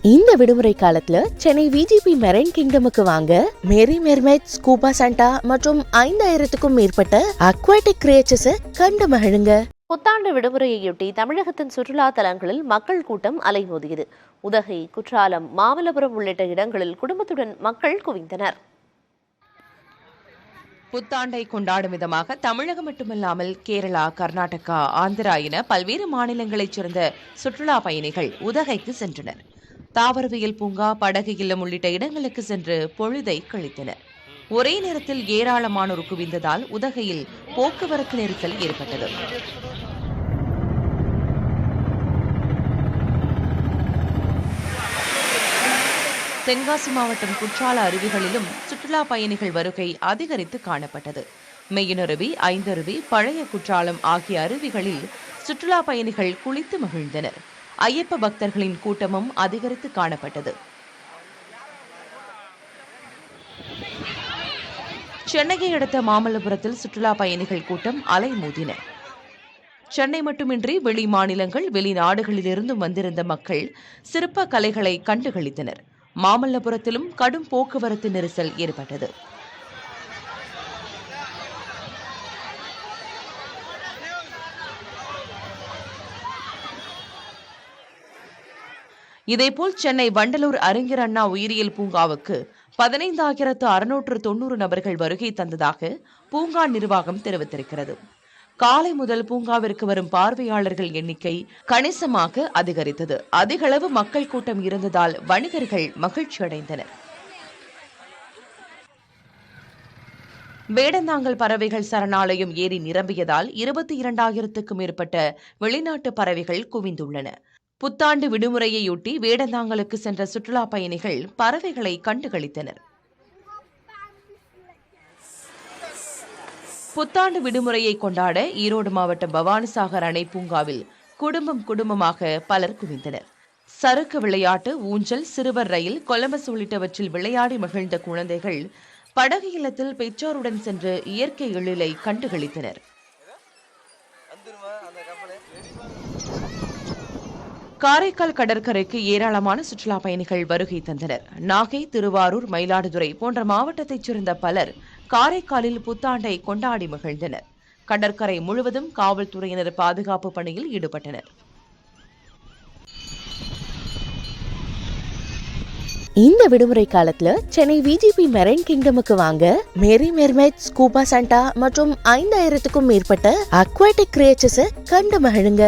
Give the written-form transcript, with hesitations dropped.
இந்த விடுமுறை காலத்துல சென்னை விஜிபி மெரைன் கிங்டமுக்கு வாங்க. மேரி மெர்மைட், ஸ்கூபா சாண்டா மற்றும் 5000க்கும் மேற்பட்ட அக்வாட்டிக் கிரியேச்சர்ஸை கண்டு மகிழுங்க. புத்தாண்டு விடுமுறையையொட்டி தமிழகத்தின் சுற்றுலா தலங்களில் மக்கள் கூட்டம் அலைமோதியது. உதகை, குற்றாலம், மாமல்லபுரம் உள்ளிட்ட இடங்களில் குடும்பத்துடன் மக்கள் குவிந்தனர். புத்தாண்டை கொண்டாடும் விதமாக தமிழகம் மட்டுமல்லாமல் கேரளா, கர்நாடகா, ஆந்திரா என பல்வேறு மாநிலங்களைச் சேர்ந்த சுற்றுலா பயணிகள் உதகைக்கு சென்றனர். தாவரவியல் பூங்கா, படகு இல்லம் உள்ளிட்ட இடங்களுக்கு சென்று பொழுதை கழித்தனர். ஒரே நேரத்தில் ஏராளமானோர் குவிந்ததால் உதகையில் போக்குவரத்து நெரிசல் ஏற்பட்டது. தென்காசி மாவட்டம் குற்றால அருவிகளிலும் சுற்றுலா பயணிகள் வருகை அதிகரித்து காணப்பட்டது. மெய்யனருவி, ஐந்தருவி, பழைய குற்றாலம் ஆகிய அருவிகளில் சுற்றுலா பயணிகள் குளித்து மகிழ்ந்தனர். ஐயப்ப பக்தர்களின் கூட்டமும் அதிகரித்து காணப்பட்டது. சென்னையை அடுத்த மாமல்லபுரத்தில் சுற்றுலா பயணிகள் கூட்டம் அலைமோதின. சென்னை மட்டுமின்றி வெளி மாநிலங்கள், வெளிநாடுகளிலிருந்தும் வந்திருந்த மக்கள் சிற்ப கலைகளை கண்டுகளித்தனர். மாமல்லபுரத்திலும் கடும் போக்குவரத்து நெரிசல் ஏற்பட்டது. இதேபோல் சென்னை வண்டலூர் அறிஞர் அண்ணா உயிரியல் பூங்காவுக்கு 15,690 நபர்கள் வருகை தந்ததாக பூங்கா நிர்வாகம் தெரிவித்திருக்கிறது. காலை முதல் பூங்காவிற்கு வரும் பார்வையாளர்கள் எண்ணிக்கை கணிசமாக அதிகரித்தது. அதிகளவு மக்கள் கூட்டம் இருந்ததால் வணிகர்கள் மகிழ்ச்சியடைந்தனர். வேடந்தாங்கல் பறவைகள் சரணாலயம் ஏரி நிரம்பியதால் 22,000க்கும் மேற்பட்ட வெளிநாட்டு பறவைகள் குவிந்துள்ளன. புத்தாண்டு விடுமுறையையொட்டி வேடந்தாங்கலுக்கு சென்ற சுற்றுலா பயணிகள் பறவைகளை கண்டுகளித்தனர். புத்தாண்டு விடுமுறையை கொண்டாட ஈரோடு மாவட்டம் பவானிசாகர் அணை பூங்காவில் குடும்பமாக பலர் குவிந்தனர். சறுக்கு விளையாட்டு, ஊஞ்சல், சிறுவர் ரயில், கொலம்பஸ் உள்ளிட்டவற்றில் விளையாடி மகிழ்ந்த குழந்தைகள் படகு இல்லத்தில் பெற்றோருடன் சென்று இயற்கை எழிலை கண்டுகளித்தனர். காரைக்கால் கடற்கரைக்கு ஏராளமான சுற்றுலா பயணிகள் வருகை தந்தனர். நாகை, திருவாரூர், மயிலாடுதுறை போன்ற மாவட்டத்தைச் சேர்ந்த பலர் காரைக்காலில் புத்தாண்டை கொண்டாடி மகிழ்ந்தனர். கடற்கரை முழுவதும் காவல்துறையினர் பாதுகாப்பு பணியில் ஈடுபட்டனர். இந்த விடுமுறை காலத்துல சென்னை விஜிபி மெரைன் கிங்டமுக்கு வாங்க. மேரி மெர்மைட், ஸ்கூபா சாண்டா மற்றும் 5000க்கும் மேற்பட்ட அக்வாட்டிக் கிரியேச்சர்ஸை கண்டு மகிழுங்க.